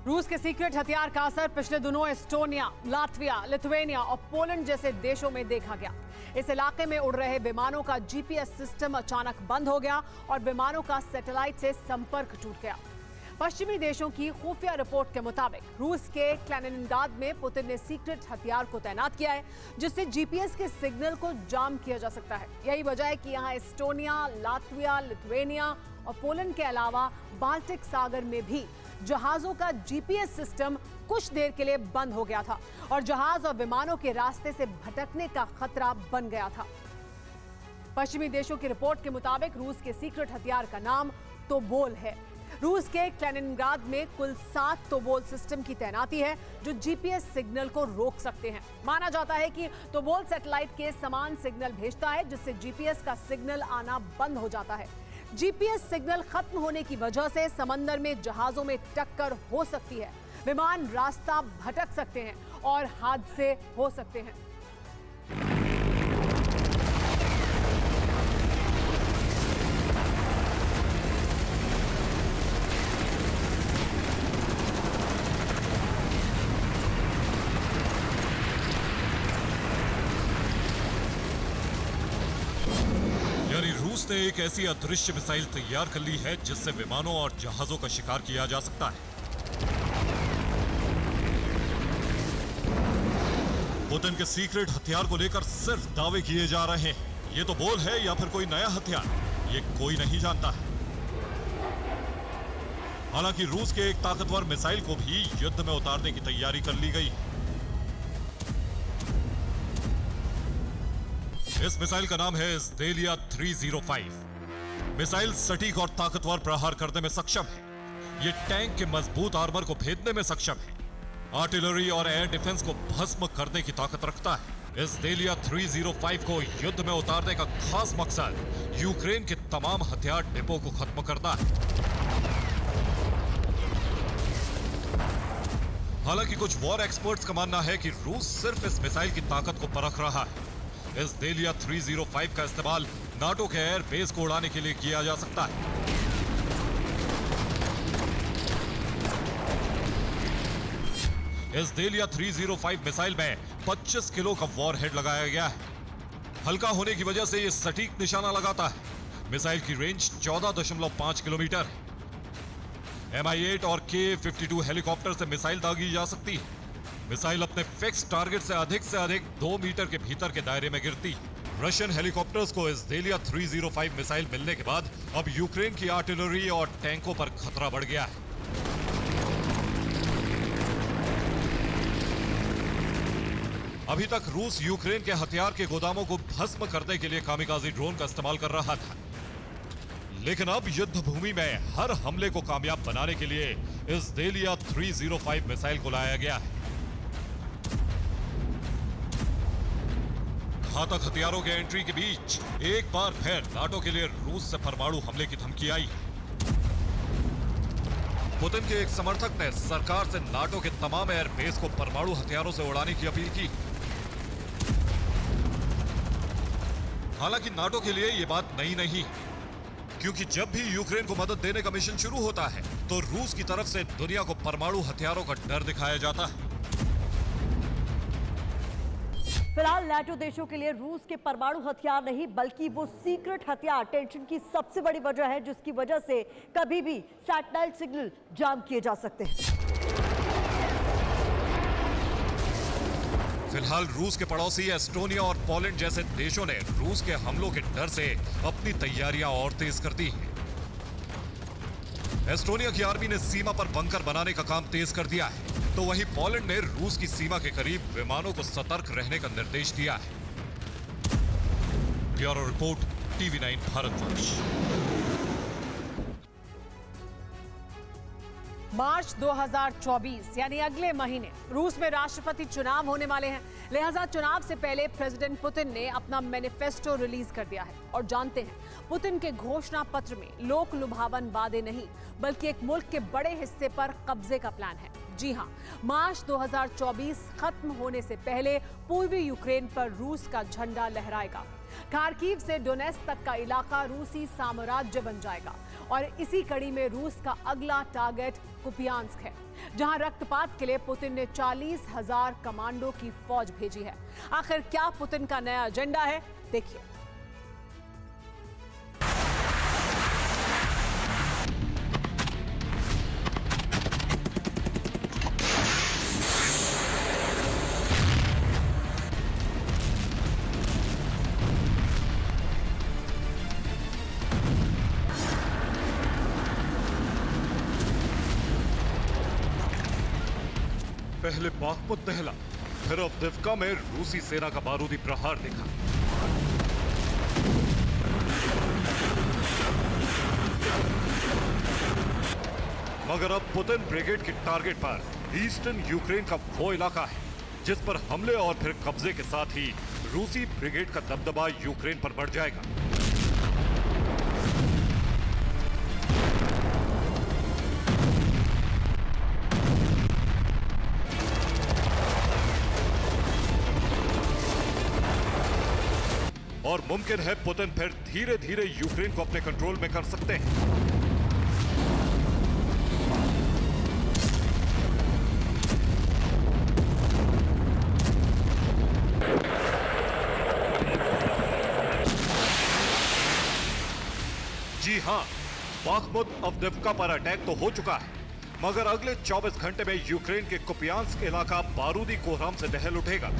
रूस के सीक्रेट हथियार का असर पिछले दिनों एस्टोनिया, लातविया, लिथुआनिया और पोलैंड जैसे देशों में देखा गया। इस इलाके में उड़ रहे विमानों का जीपीएस सिस्टम अचानक बंद हो गया और विमानों का सैटेलाइट से संपर्क टूट गया। पश्चिमी देशों की खुफिया रिपोर्ट के मुताबिक रूस के कैलिनिनग्राड में पुतिन ने सीक्रेट हथियार को तैनात किया है, जिससे जीपीएस के सिग्नल को जाम किया जा सकता है। यही वजह है कि यहां एस्टोनिया, लातविया, लिथुआनिया और पोलैंड के अलावा बाल्टिक सागर में भी जहाजों का जीपीएस सिस्टम कुछ देर के लिए बंद हो गया था और जहाज और विमानों के रास्ते से भटकने का खतरा बन गया था। पश्चिमी देशों की रिपोर्ट के मुताबिक रूस के सीक्रेट हथियार का नाम तोबोल है। रूस के कैलिनिनग्राड में कुल 7 तोबोल सिस्टम की तैनाती है जो जीपीएस सिग्नल को रोक सकते हैं। माना जाता है कि तोबोल सैटेलाइट के समान सिग्नल भेजता है, जिससे जीपीएस का सिग्नल आना बंद हो जाता है। जीपीएस सिग्नल खत्म होने की वजह से समंदर में जहाजों में टक्कर हो सकती है, विमान रास्ता भटक सकते हैं और हादसे हो सकते हैं। यानी रूस ने एक ऐसी अदृश्य मिसाइल तैयार कर ली है जिससे विमानों और जहाजों का शिकार किया जा सकता है। पुतिन के सीक्रेट हथियार को लेकर सिर्फ दावे किए जा रहे हैं। ये तो बोल है या फिर कोई नया हथियार, ये कोई नहीं जानता है। हालांकि रूस के एक ताकतवर मिसाइल को भी युद्ध में उतारने की तैयारी कर ली गई है। इस मिसाइल का नाम है ज़देलिया 305। मिसाइल सटीक और ताकतवर प्रहार करने में सक्षम है। ये टैंक के मजबूत आर्मर को भेदने में सक्षम है। आर्टिलरी और एयर डिफेंस को भस्म करने की ताकत रखता है। इस ज़देलिया 305 को युद्ध में उतारने का खास मकसद यूक्रेन के तमाम हथियार डिपो को खत्म करना है। हालांकि कुछ वॉर एक्सपर्ट्स का मानना है कि रूस सिर्फ इस मिसाइल की ताकत को परख रहा है। इस ज़देलिया 305 का इस्तेमाल नाटो के एयर बेस को उड़ाने के लिए किया जा सकता है। इस ज़देलिया 305 मिसाइल में 25 किलो का वॉरहेड लगाया गया है। हल्का होने की वजह से यह सटीक निशाना लगाता है। मिसाइल की रेंज 14.5 किलोमीटर है। MI-8 और Ka-52 हेलीकॉप्टर से मिसाइल दागी जा सकती है। मिसाइल अपने फिक्स टारगेट से अधिक 2 मीटर के भीतर के दायरे में गिरती है। रशियन हेलीकॉप्टर्स को इस ज़देलिया 305 मिसाइल मिलने के बाद अब यूक्रेन की आर्टिलरी और टैंकों पर खतरा बढ़ गया है। अभी तक रूस यूक्रेन के हथियार के गोदामों को भस्म करने के लिए कामिकाज़ी ड्रोन का इस्तेमाल कर रहा था, लेकिन अब युद्ध भूमि में हर हमले को कामयाब बनाने के लिए इस ज़देलिया 305 मिसाइल को लाया गया है। घातक हथियारों के एंट्री के बीच एक बार फिर नाटो के लिए रूस से परमाणु हमले की धमकी आई। पुतिन के एक समर्थक ने सरकार से नाटो के तमाम एयरबेस को परमाणु हथियारों से उड़ाने की अपील की। हालांकि नाटो के लिए यह बात नई नहीं, क्योंकि जब भी यूक्रेन को मदद देने का मिशन शुरू होता है तो रूस की तरफ से दुनिया को परमाणु हथियारों का डर दिखाया जाता है। फिलहाल नाटो देशों के लिए रूस के परमाणु हथियार नहीं बल्कि वो सीक्रेट हथियार टेंशन की सबसे बड़ी वजह है, जिसकी वजह से कभी भी सैटेलाइट सिग्नल जाम किए जा सकते हैं। फिलहाल रूस के पड़ोसी एस्टोनिया और पोलैंड जैसे देशों ने रूस के हमलों के डर से अपनी तैयारियां और तेज कर दी हैं। एस्टोनिया की आर्मी ने सीमा पर बंकर बनाने का काम तेज कर दिया है, तो वहीं पोलैंड ने रूस की सीमा के करीब विमानों को सतर्क रहने का निर्देश दिया है। Bureau report, TV9 Bharatvarsh. मार्च 2024 यानी अगले महीने रूस में राष्ट्रपति चुनाव होने वाले हैं। लिहाजा चुनाव से पहले प्रेसिडेंट पुतिन ने अपना मैनिफेस्टो रिलीज कर दिया है और जानते हैं, पुतिन के घोषणा पत्र में लोक लुभावन वादे नहीं बल्कि एक मुल्क के बड़े हिस्से पर कब्जे का प्लान है। जी हां, मार्च 2024 खत्म होने से पहले पूर्वी यूक्रेन पर रूस का झंडा लहराएगा। खार्किव से डोनेत्स्क तक का इलाका रूसी साम्राज्य बन जाएगा और इसी कड़ी में रूस का अगला टारगेट कुपियांस्क है, जहां रक्तपात के लिए पुतिन ने 40,000 कमांडो की फौज भेजी है। आखिर क्या पुतिन का नया एजेंडा है, देखिए। पहले बाखमुत दहला, फिर अवदिव्का में रूसी सेना का बारूदी प्रहार देखा। मगर अब पुतिन ब्रिगेड के टारगेट पर ईस्टर्न यूक्रेन का वो इलाका है जिस पर हमले और फिर कब्जे के साथ ही रूसी ब्रिगेड का दबदबा यूक्रेन पर बढ़ जाएगा। और मुमकिन है पुतिन फिर धीरे धीरे यूक्रेन को अपने कंट्रोल में कर सकते हैं। जी हां, बाखमुत अवदिव्का पर अटैक तो हो चुका है, मगर अगले 24 घंटे में यूक्रेन के कुपियांस्क इलाका बारूदी कोहराम से दहल उठेगा।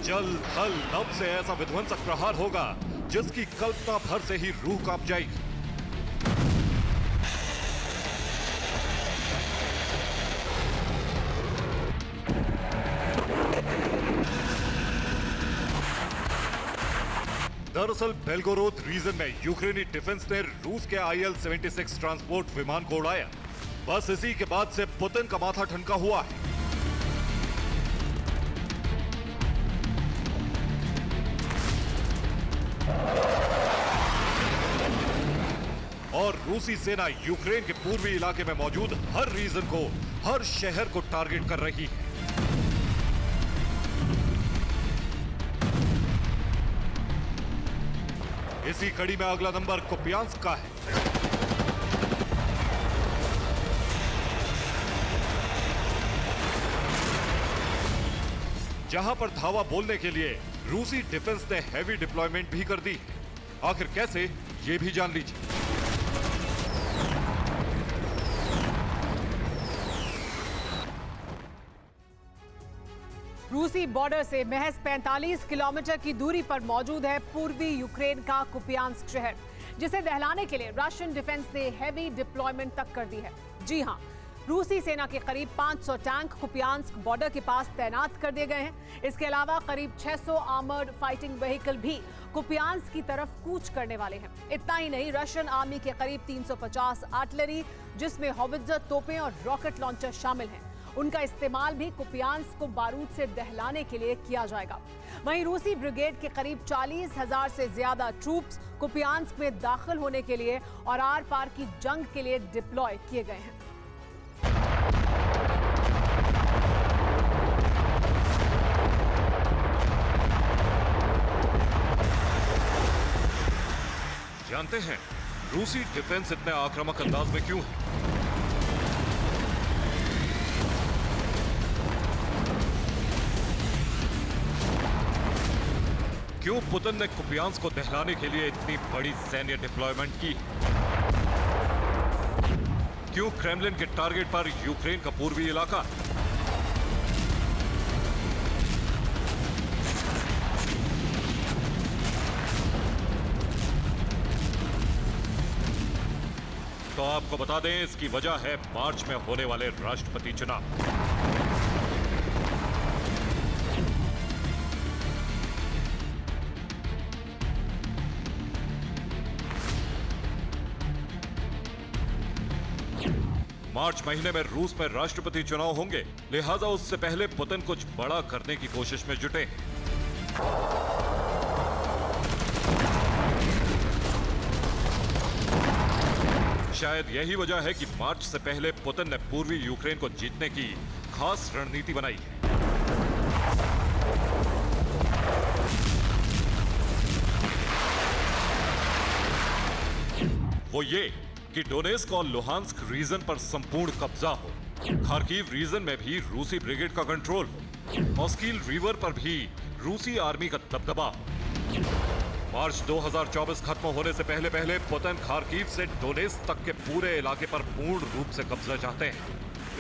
जल थल नभ से ऐसा विध्वंसक प्रहार होगा जिसकी कल्पना भर से ही रूह कांप जाएगी। दरअसल बेलगोरोद रीजन में यूक्रेनी डिफेंस ने रूस के IL-76 ट्रांसपोर्ट विमान को उड़ाया। बस इसी के बाद से पुतिन का माथा ठनका हुआ है। और रूसी सेना यूक्रेन के पूर्वी इलाके में मौजूद हर रीजन को, हर शहर को टारगेट कर रही है। इसी कड़ी में अगला नंबर कुपियांस्क का है। जहां पर धावा बोलने के लिए रूसी डिफेंस ने हैवी डिप्लॉयमेंट भी कर दी। आखिर कैसे, ये भी जान लीजिए। रूसी बॉर्डर से महज 45 किलोमीटर की दूरी पर मौजूद है पूर्वी यूक्रेन का कुपियांस्क शहर, जिसे दहलाने के लिए रशियन डिफेंस ने हैवी डिप्लॉयमेंट तक कर दी है। जी हां, रूसी सेना के करीब 500 टैंक कुपियांस्क बॉर्डर के पास तैनात कर दिए गए हैं। इसके अलावा करीब 600 आर्मर्ड फाइटिंग व्हीकल भी कुपियांस्क की तरफ कूच करने वाले हैं। इतना ही नहीं, रशियन आर्मी के करीब 350 आर्टिलरी, जिसमें हॉवित्जर तोपें और रॉकेट लॉन्चर शामिल हैं, उनका इस्तेमाल भी कुपियांस्क को बारूद से दहलाने के लिए किया जाएगा। वहीं रूसी ब्रिगेड के करीब 40,000 से ज्यादा ट्रूप्स कुपियांस्क में दाखिल होने के लिए और आर पार की जंग के लिए डिप्लॉय किए गए हैं। जानते हैं रूसी डिफेंस इतने आक्रामक अंदाज में क्यों है? क्यों पुतिन ने कुपियांस्क को दहलाने के लिए इतनी बड़ी सैन्य डिप्लॉयमेंट की? क्यों क्रेमलिन के टारगेट पर यूक्रेन का पूर्वी इलाका? तो आपको बता दें, इसकी वजह है मार्च में होने वाले राष्ट्रपति चुनाव। मार्च महीने में रूस में राष्ट्रपति चुनाव होंगे, लिहाजा उससे पहले पुतिन कुछ बड़ा करने की कोशिश में जुटे। शायद यही वजह है कि मार्च से पहले पुतिन ने पूर्वी यूक्रेन को जीतने की खास रणनीति बनाई है। वो ये कि डोनेस्क और लुहांस्क रीजन पर संपूर्ण कब्जा हो, खार्किव रीजन में भी रूसी ब्रिगेड का कंट्रोल हो, ऑस्कील रिवर पर भी रूसी आर्मी का दबदबा हो। मार्च 2024 खत्म होने से पहले पहले पुतिन खार्किव से डोनेस्क तक के पूरे इलाके पर पूर्ण रूप से कब्जा चाहते हैं।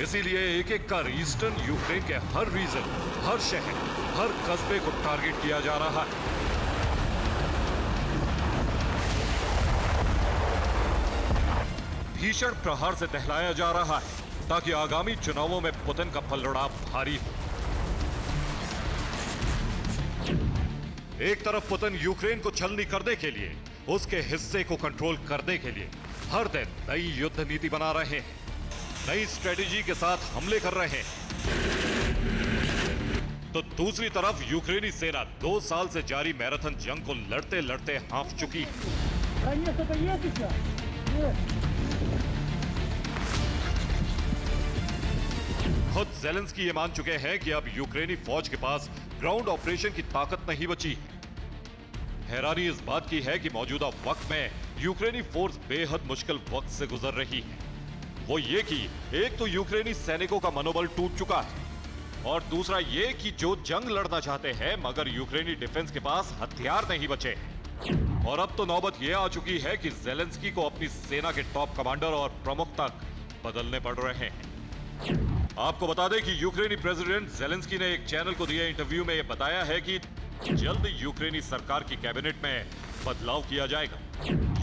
इसीलिए एक एक कर ईस्टर्न यूक्रेन के हर रीजन, हर शहर, हर कस्बे को टारगेट किया जा रहा है। भीषण प्रहार से टहलाया जा रहा है ताकि आगामी चुनावों में पुतिन का पलड़ा भारी हो। एक तरफ पुतिन यूक्रेन को छलनी करने के लिए, उसके हिस्से को कंट्रोल करने के लिए हर दिन नई युद्ध नीति बना रहे हैं, नई स्ट्रेटेजी के साथ हमले कर रहे हैं। तो दूसरी तरफ यूक्रेनी सेना 2 साल से जारी मैराथन जंग को लड़ते लड़ते हांफ चुकी है। खुद ज़ेलेंस्की ये मान चुके हैं कि अब यूक्रेनी फौज के पास ग्राउंड ऑपरेशन की ताकत नहीं बची है। हैरानी इस बात की है कि मौजूदा वक्त में यूक्रेनी फोर्स बेहद मुश्किल वक्त से गुजर रही है। वो ये कि एक तो यूक्रेनी सैनिकों का मनोबल टूट चुका है और दूसरा ये कि जो जंग लड़ना चाहते हैं मगर यूक्रेनी डिफेंस के पास हथियार नहीं बचे हैं। और अब तो नौबत ये आ चुकी है कि ज़ेलेंस्की को अपनी सेना के टॉप कमांडर और प्रमुख तक बदलने पड़ रहे हैं। आपको बता दें कि यूक्रेनी प्रेसिडेंट ज़ेलेंस्की ने एक चैनल को दिए इंटरव्यू में यह बताया है कि जल्द यूक्रेनी सरकार की कैबिनेट में बदलाव किया जाएगा।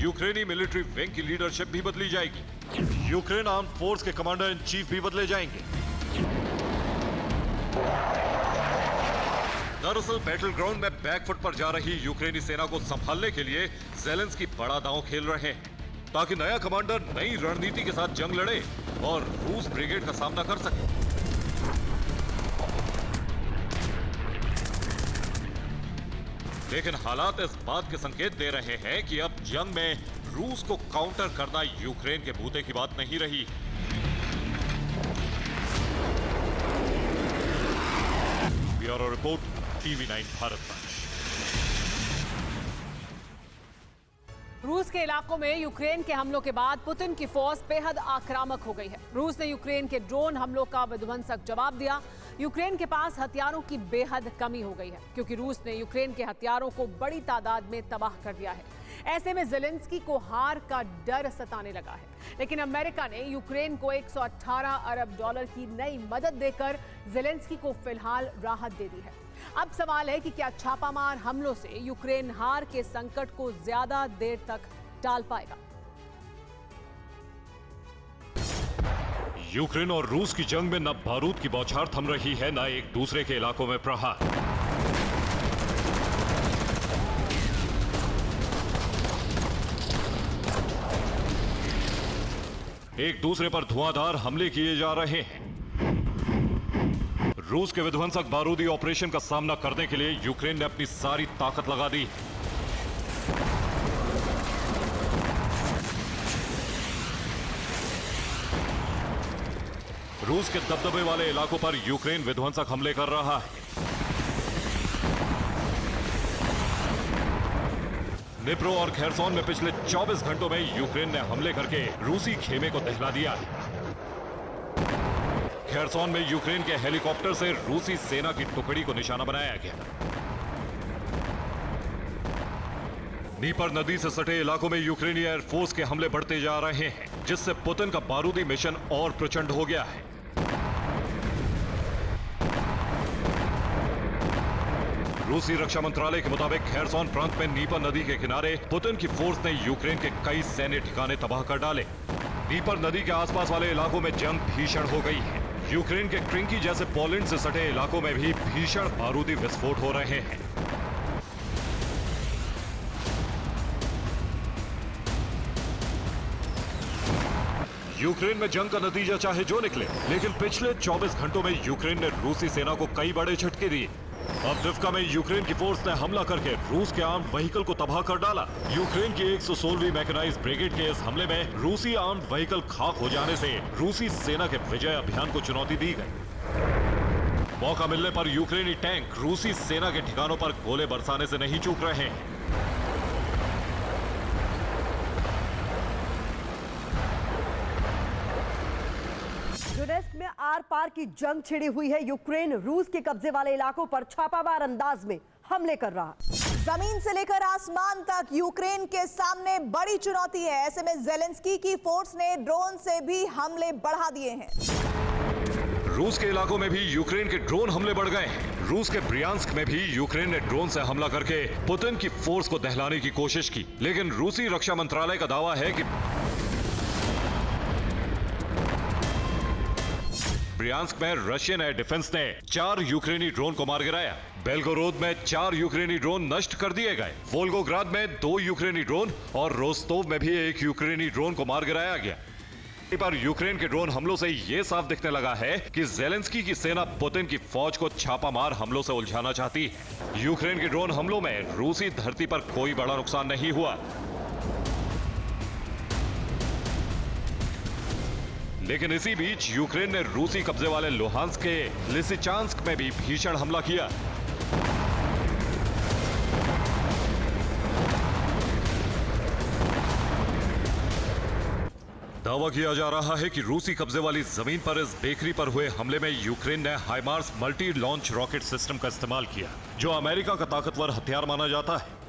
यूक्रेनी मिलिट्री विंग की लीडरशिप भी बदली जाएगी। यूक्रेन आर्म फोर्स के कमांडर इन चीफ भी बदले जाएंगे। दरअसल बैटल ग्राउंड में बैकफुट पर जा रही यूक्रेनी सेना को संभालने के लिए ज़ेलेंस्की बड़ा दांव खेल रहे हैं ताकि नया कमांडर नई रणनीति के साथ जंग लड़े और रूस ब्रिगेड का सामना कर सके। लेकिन हालात इस बात के संकेत दे रहे हैं कि अब जंग में रूस को काउंटर करना यूक्रेन के बूते की बात नहीं रही। Bureau report, TV9 Bharat. रूस के इलाकों में यूक्रेन के हमलों के बाद पुतिन की फौज बेहद आक्रामक हो गई है। रूस ने यूक्रेन के ड्रोन हमलों का विध्वंसक जवाब दिया। यूक्रेन के पास हथियारों की बेहद कमी हो गई है क्योंकि रूस ने यूक्रेन के हथियारों को बड़ी तादाद में तबाह कर दिया है। ऐसे में ज़ेलेंस्की को हार का डर सताने लगा है। लेकिन अमेरिका ने यूक्रेन को 118 अरब डॉलर की नई मदद देकर ज़ेलेंस्की को फिलहाल राहत दे दी है। अब सवाल है कि क्या छापामार हमलों से यूक्रेन हार के संकट को ज्यादा देर तक टाल पाएगा। यूक्रेन और रूस की जंग में न बारूद की बौछार थम रही है, न एक दूसरे के इलाकों में प्रहार। एक दूसरे पर धुआंधार हमले किए जा रहे हैं। रूस के विध्वंसक बारूदी ऑपरेशन का सामना करने के लिए यूक्रेन ने अपनी सारी ताकत लगा दी। रूस के दबदबे वाले इलाकों पर यूक्रेन विध्वंसक हमले कर रहा है। निप्रो और खेरसोन में पिछले 24 घंटों में यूक्रेन ने हमले करके रूसी खेमे को दहला दिया है। खेरसोन में यूक्रेन के हेलीकॉप्टर से रूसी सेना की टुकड़ी को निशाना बनाया गया। नीपर नदी से सटे इलाकों में यूक्रेनी एयरफोर्स के हमले बढ़ते जा रहे हैं, जिससे पुतिन का बारूदी मिशन और प्रचंड हो गया है। रूसी रक्षा मंत्रालय के मुताबिक खेरसोन प्रांत में नीपर नदी के किनारे पुतिन की फोर्स ने यूक्रेन के कई सैन्य ठिकाने तबाह कर डाले। नीपर नदी के आसपास वाले इलाकों में जंग भीषण हो गई है। यूक्रेन के क्रिंकी जैसे पोलैंड से सटे इलाकों में भी भीषण बारूदी विस्फोट हो रहे हैं। यूक्रेन में जंग का नतीजा चाहे जो निकले, लेकिन पिछले 24 घंटों में यूक्रेन ने रूसी सेना को कई बड़े झटके दिए। अब दिफ्का में यूक्रेन की फोर्स ने हमला करके रूस के आर्म्ड व्हीकल को तबाह कर डाला। यूक्रेन की 116वीं मैकेनाइज्ड ब्रिगेड के इस हमले में रूसी आर्म्ड व्हीकल खाक हो जाने से रूसी सेना के विजय अभियान को चुनौती दी गई। मौका मिलने पर यूक्रेनी टैंक रूसी सेना के ठिकानों पर गोले बरसाने से नहीं चूक रहे हैं। डोनेस्क में आर पार की जंग छिड़ी हुई है। यूक्रेन रूस के कब्जे वाले इलाकों पर छापामार अंदाज में हमले कर रहा है। जमीन से लेकर आसमान तक यूक्रेन के सामने बड़ी चुनौती है। ऐसे में जेलेंस्की की फोर्स ने ड्रोन से भी हमले बढ़ा दिए हैं। रूस के इलाकों में भी यूक्रेन के ड्रोन हमले बढ़ गए हैं। रूस के ब्रियांस्क में भी यूक्रेन ने ड्रोन से हमला करके पुतिन की फोर्स को दहलाने की कोशिश की, लेकिन रूसी रक्षा मंत्रालय का दावा है कि ब्रियांस्क में रशियन एयर डिफेंस ने 4 यूक्रेनी ड्रोन को मार गिराया। बेलगोरोद में 4 यूक्रेनी ड्रोन नष्ट कर दिए गए। वोल्गोग्राद में 2 यूक्रेनी ड्रोन और रोस्तोव में भी 1 यूक्रेनी ड्रोन को मार गिराया गया। पर यूक्रेन के ड्रोन हमलों से यह साफ दिखने लगा है कि जेलेंस्की की सेना पुतिन की फौज को छापामार हमलों से उलझाना चाहती है। यूक्रेन के ड्रोन हमलों में रूसी धरती पर कोई बड़ा नुकसान नहीं हुआ, लेकिन इसी बीच यूक्रेन ने रूसी कब्जे वाले लुहांस्क के लिसिचांस्क में भी भीषण हमला किया। दावा किया जा रहा है कि रूसी कब्जे वाली जमीन पर इस बेकरी पर हुए हमले में यूक्रेन ने हाइमार्स मल्टी लॉन्च रॉकेट सिस्टम का इस्तेमाल किया, जो अमेरिका का ताकतवर हथियार माना जाता है।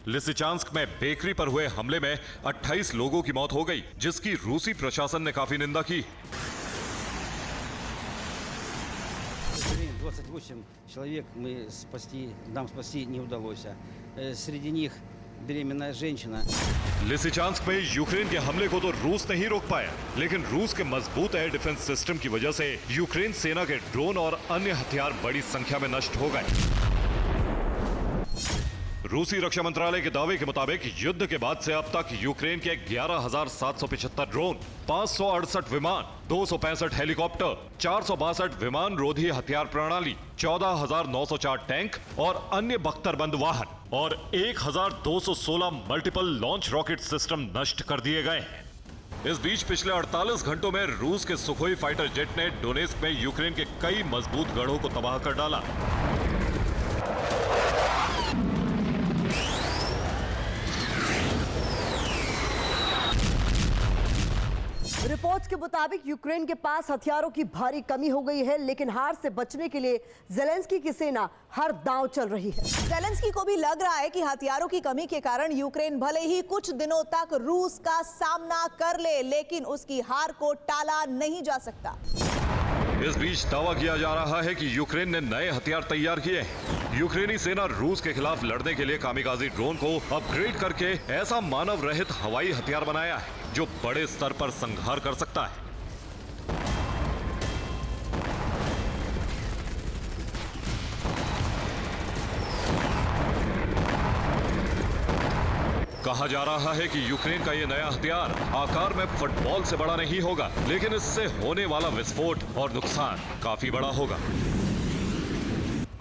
लिसिचांस्क में बेकरी पर हुए हमले में 28 लोगों की मौत हो गई, जिसकी रूसी प्रशासन ने काफी निंदा की। 28 человек нам спасти не удалось. Среди них беременная женщина. लिसिचांस्क में यूक्रेन के हमले को तो रूस नहीं रोक पाया, लेकिन रूस के मजबूत एयर डिफेंस सिस्टम की वजह से यूक्रेन सेना के ड्रोन और अन्य हथियार बड़ी संख्या में नष्ट हो गए। रूसी रक्षा मंत्रालय के दावे के मुताबिक युद्ध के बाद से अब तक यूक्रेन के 11,775 ड्रोन, 568 विमान, 265 हेलीकॉप्टर, 462 विमान रोधी हथियार प्रणाली, 14,904 टैंक और अन्य बख्तरबंद वाहन और 1,216 मल्टीपल लॉन्च रॉकेट सिस्टम नष्ट कर दिए गए हैं। इस बीच पिछले 48 घंटों में रूस के सुखोई फाइटर जेट ने डोनेस्क में यूक्रेन के कई मजबूत गढ़ों को तबाह कर डाला। रिपोर्ट्स के मुताबिक यूक्रेन के पास हथियारों की भारी कमी हो गई है, लेकिन हार से बचने के लिए जेलेंस्की की सेना हर दांव चल रही है। जेलेंस्की को भी लग रहा है कि हथियारों की कमी के कारण यूक्रेन भले ही कुछ दिनों तक रूस का सामना कर ले, लेकिन उसकी हार को टाला नहीं जा सकता। इस बीच दावा किया जा रहा है कि यूक्रेन ने नए हथियार तैयार किए हैं। यूक्रेनी सेना रूस के खिलाफ लड़ने के लिए कामिकाजी ड्रोन को अपग्रेड करके ऐसा मानव रहित हवाई हथियार बनाया है जो बड़े स्तर पर संहार कर सकता है। कहा जा रहा है कि यूक्रेन का यह नया हथियार आकार में फुटबॉल से बड़ा नहीं होगा, लेकिन इससे होने वाला विस्फोट और नुकसान काफी बड़ा होगा।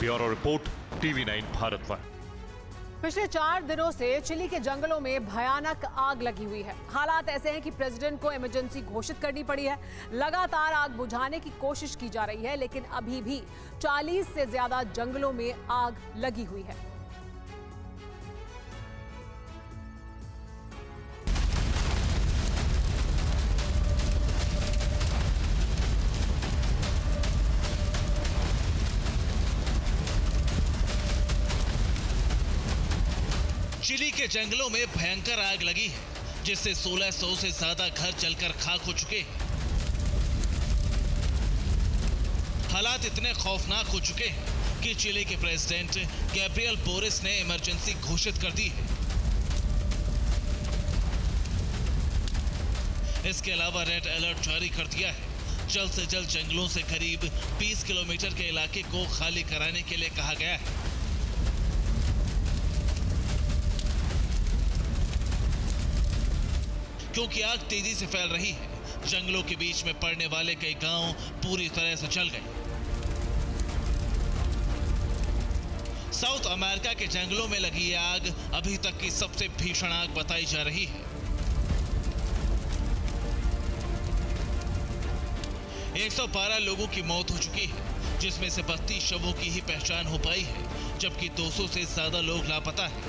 Bureau report, TV9 Bharat 1। पिछले 4 दिनों से चिली के जंगलों में भयानक आग लगी हुई है। हालात ऐसे हैं कि प्रेसिडेंट को इमरजेंसी घोषित करनी पड़ी है। लगातार आग बुझाने की कोशिश की जा रही है, लेकिन अभी भी 40 से ज्यादा जंगलों में आग लगी हुई है। चिली के जंगलों में भयंकर आग लगी है, जिससे 1600 से ज्यादा घर जलकर खाक हो चुके हैं। हालात इतने खौफनाक हो चुके हैं कि चिली के प्रेसिडेंट गैब्रियल बोरिस ने इमरजेंसी घोषित कर दी है। इसके अलावा रेड अलर्ट जारी कर दिया है। जल्द से जल्द जंगलों से करीब 20 किलोमीटर के इलाके को खाली कराने के लिए कहा गया है। क्योंकि आग तेजी से फैल रही है, जंगलों के बीच में पड़ने वाले कई गांव पूरी तरह से जल गए। साउथ अमेरिका के जंगलों में लगी ये आग अभी तक की सबसे भीषण आग बताई जा रही है। 112 लोगों की मौत हो चुकी है, जिसमें से 32 शवों की ही पहचान हो पाई है, जबकि 200 से ज्यादा लोग लापता हैं।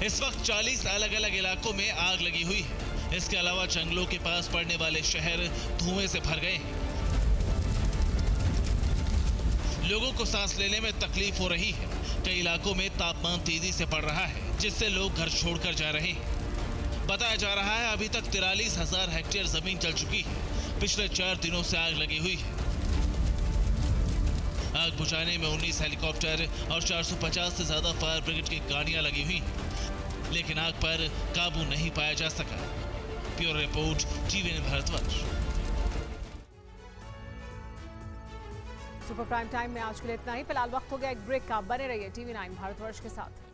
इस वक्त 40 अलग अलग इलाकों में आग लगी हुई है। इसके अलावा जंगलों के पास पड़ने वाले शहर धुएं से भर गए हैं। लोगों को सांस लेने में तकलीफ हो रही है। कई इलाकों में तापमान तेजी से बढ़ रहा है, जिससे लोग घर छोड़कर जा रहे हैं। बताया जा रहा है अभी तक 43,000 हेक्टेयर जमीन जल चुकी है। पिछले 4 दिनों से आग लगी हुई है। आग बुझाने में 19 हेलीकॉप्टर और 450 से ज्यादा फायर ब्रिगेड की गाड़ियां लगी हुई हैं, लेकिन आग पर काबू नहीं पाया जा सका। Bureau report, TV9 Bharatvarsh. Super prime time में आज के लिए इतना ही। फिलहाल वक्त हो गया एक ब्रेक का। बने रहिए टीवी9 भारतवर्ष के साथ।